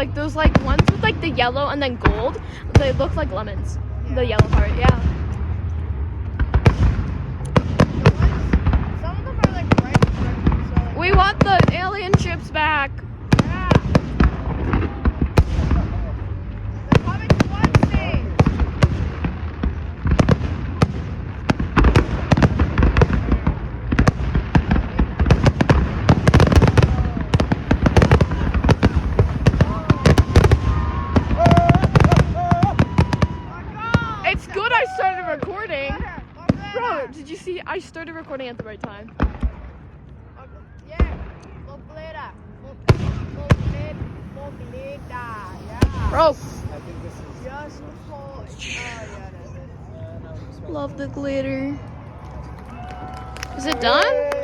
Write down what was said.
Like those like ones with like the yellow and then gold. They look like lemons. Yeah. The yellow part, yeah. Some of them are like bright. So like, We want the alien ships back. yeah. They're coming to one stage. It's good I started recording. Bro, did you see? I started recording at the right time. Yeah. Yeah. Bro, I think this is. Just before. Oh, yeah, that's it. love the glitter. Is it done?